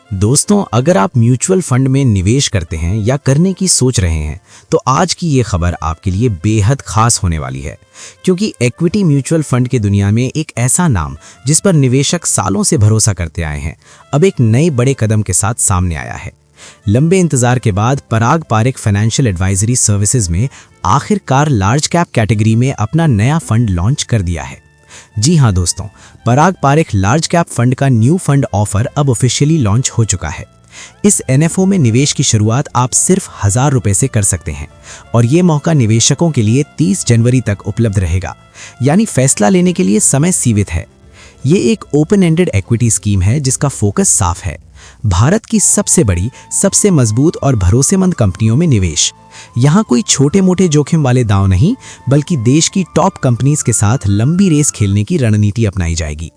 दोस्तों, अगर आप म्यूचुअल फंड में निवेश करते हैं या करने की सोच रहे हैं तो आज की ये खबर आपके लिए बेहद खास होने वाली है, क्योंकि इक्विटी म्यूचुअल फंड की दुनिया में एक ऐसा नाम जिस पर निवेशक सालों से भरोसा करते आए हैं, अब एक नए बड़े कदम के साथ सामने आया है। लंबे इंतजार के बाद पराग पारेख फाइनेंशियल एडवाइजरी सर्विसेज में आखिरकार लार्ज कैप कैटेगरी में अपना नया फंड लॉन्च कर दिया है। जी हां दोस्तों, पराग पारेख लार्ज कैप फंड का न्यू फंड ऑफर अब ऑफिशियली लॉन्च हो चुका है। इस एनएफओ में निवेश की शुरुआत आप सिर्फ 1000 रुपए से कर सकते हैं और ये मौका निवेशकों के लिए 30 जनवरी तक उपलब्ध रहेगा, यानी फैसला लेने के लिए समय सीमित है। ये एक ओपन एंडेड इक्विटी स्कीम है जिसका फोकस साफ है, भारत की सबसे बड़ी, सबसे मजबूत और भरोसेमंद कंपनियों में निवेश। यहाँ कोई छोटे मोटे जोखिम वाले दांव नहीं, बल्कि देश की टॉप कंपनीज के साथ लंबी रेस खेलने की रणनीति अपनाई जाएगी।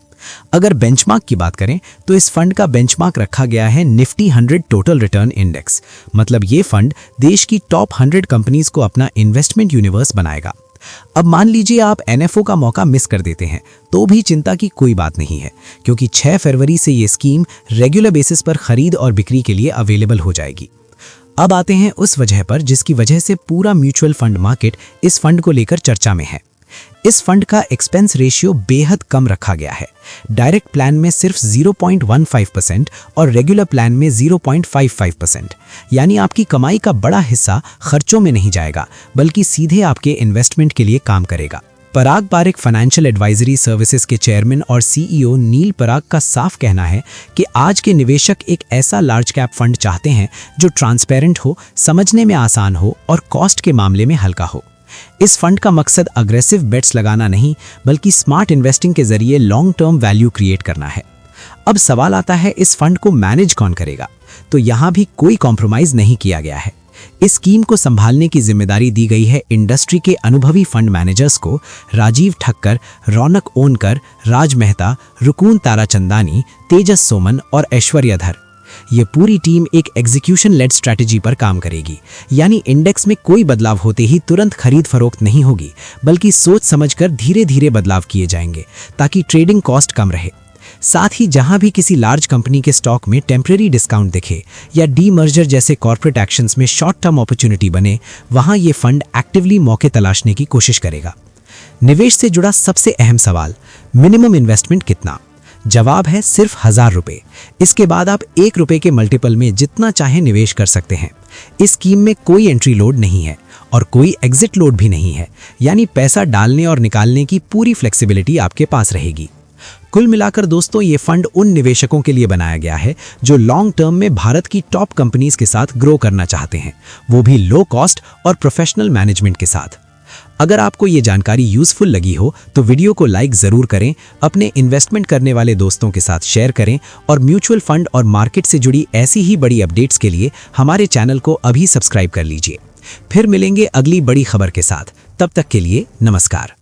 अगर बेंचमार्क की बात करें तो इस फंड का बेंचमार्क रखा गया है निफ्टी 100 टोटल रिटर्न इंडेक्स। मतलब ये फंड देश की टॉप 100 कंपनीज को अपना इन्वेस्टमेंट यूनिवर्स बनाएगा। अब मान लीजिए आप एनएफओ का मौका मिस कर देते हैं तो भी चिंता की कोई बात नहीं है, क्योंकि 6 फरवरी से ये स्कीम रेगुलर बेसिस पर खरीद और बिक्री के लिए अवेलेबल हो जाएगी। अब आते हैं उस वजह पर जिसकी वजह से पूरा म्यूचुअल फंड मार्केट इस फंड को लेकर चर्चा में है। इस फंड का एक्सपेंस रेशियो बेहद कम रखा गया है। डायरेक्ट प्लान में सिर्फ 0.15% और रेगुलर प्लान में 0.55%, यानी आपकी कमाई का बड़ा हिस्सा खर्चों में नहीं जाएगा, बल्कि सीधे आपके इन्वेस्टमेंट के लिए काम करेगा। पराग पारेख फाइनेंशियल एडवाइजरी सर्विसेज के चेयरमैन और सीईओ नील पराग का साफ कहना है कि आज के निवेशक एक ऐसा लार्ज कैप फंड चाहते हैं जो ट्रांसपेरेंट हो, समझने में आसान हो और कॉस्ट के मामले में हल्का हो। इस फंड का मकसद अग्रेसिव बेट्स लगाना नहीं, बल्कि स्मार्ट इन्वेस्टिंग के जरिए लॉन्ग टर्म वैल्यू क्रिएट करना है। अब सवाल आता है, इस फंड को मैनेज कौन करेगा? तो यहाँ भी कोई कॉम्प्रोमाइज नहीं किया गया है। इस स्कीम को संभालने की जिम्मेदारी दी गई है इंडस्ट्री के अनुभवी फंड मैनेजर्स को। राजीव ठक्कर, रौनक ओनकर, राज मेहता, रुकून ताराचंदानी, तेजस सोमन और ऐश्वर्या धर, ये पूरी टीम एक एग्जीक्यूशन लेड स्ट्रैटेजी पर काम करेगी। यानी इंडेक्स में कोई बदलाव होते ही तुरंत खरीद फरोख्त नहीं होगी, बल्कि सोच समझकर धीरे धीरे बदलाव किए जाएंगे ताकि ट्रेडिंग कॉस्ट कम रहे। साथ ही जहां भी किसी लार्ज कंपनी के स्टॉक में टेम्परेरी डिस्काउंट दिखे या डीमर्जर जैसे कॉर्पोरेट एक्शंस में शॉर्ट टर्म अपॉर्चुनिटी बने, वहां ये फंड एक्टिवली मौके तलाशने की कोशिश करेगा। निवेश से जुड़ा सबसे अहम सवाल, मिनिमम इन्वेस्टमेंट कितना? जवाब है सिर्फ 1000 रुपए। इसके बाद आप 1 रुपए के मल्टीपल में जितना चाहे निवेश कर सकते हैं। इस स्कीम में कोई एंट्री लोड नहीं है और कोई एग्जिट लोड भी नहीं है, यानी पैसा डालने और निकालने की पूरी फ्लेक्सिबिलिटी आपके पास रहेगी। कुल मिलाकर दोस्तों, ये फंड उन निवेशकों के लिए बनाया गया है जो लॉन्ग टर्म में भारत की टॉप कंपनीज के साथ ग्रो करना चाहते हैं, वो भी लो कॉस्ट और प्रोफेशनल मैनेजमेंट के साथ। अगर आपको ये जानकारी यूजफुल लगी हो तो वीडियो को लाइक जरूर करें, अपने इन्वेस्टमेंट करने वाले दोस्तों के साथ शेयर करें और म्यूचुअल फंड और मार्केट से जुड़ी ऐसी ही बड़ी अपडेट्स के लिए हमारे चैनल को अभी सब्सक्राइब कर लीजिए। फिर मिलेंगे अगली बड़ी खबर के साथ, तब तक के लिए नमस्कार।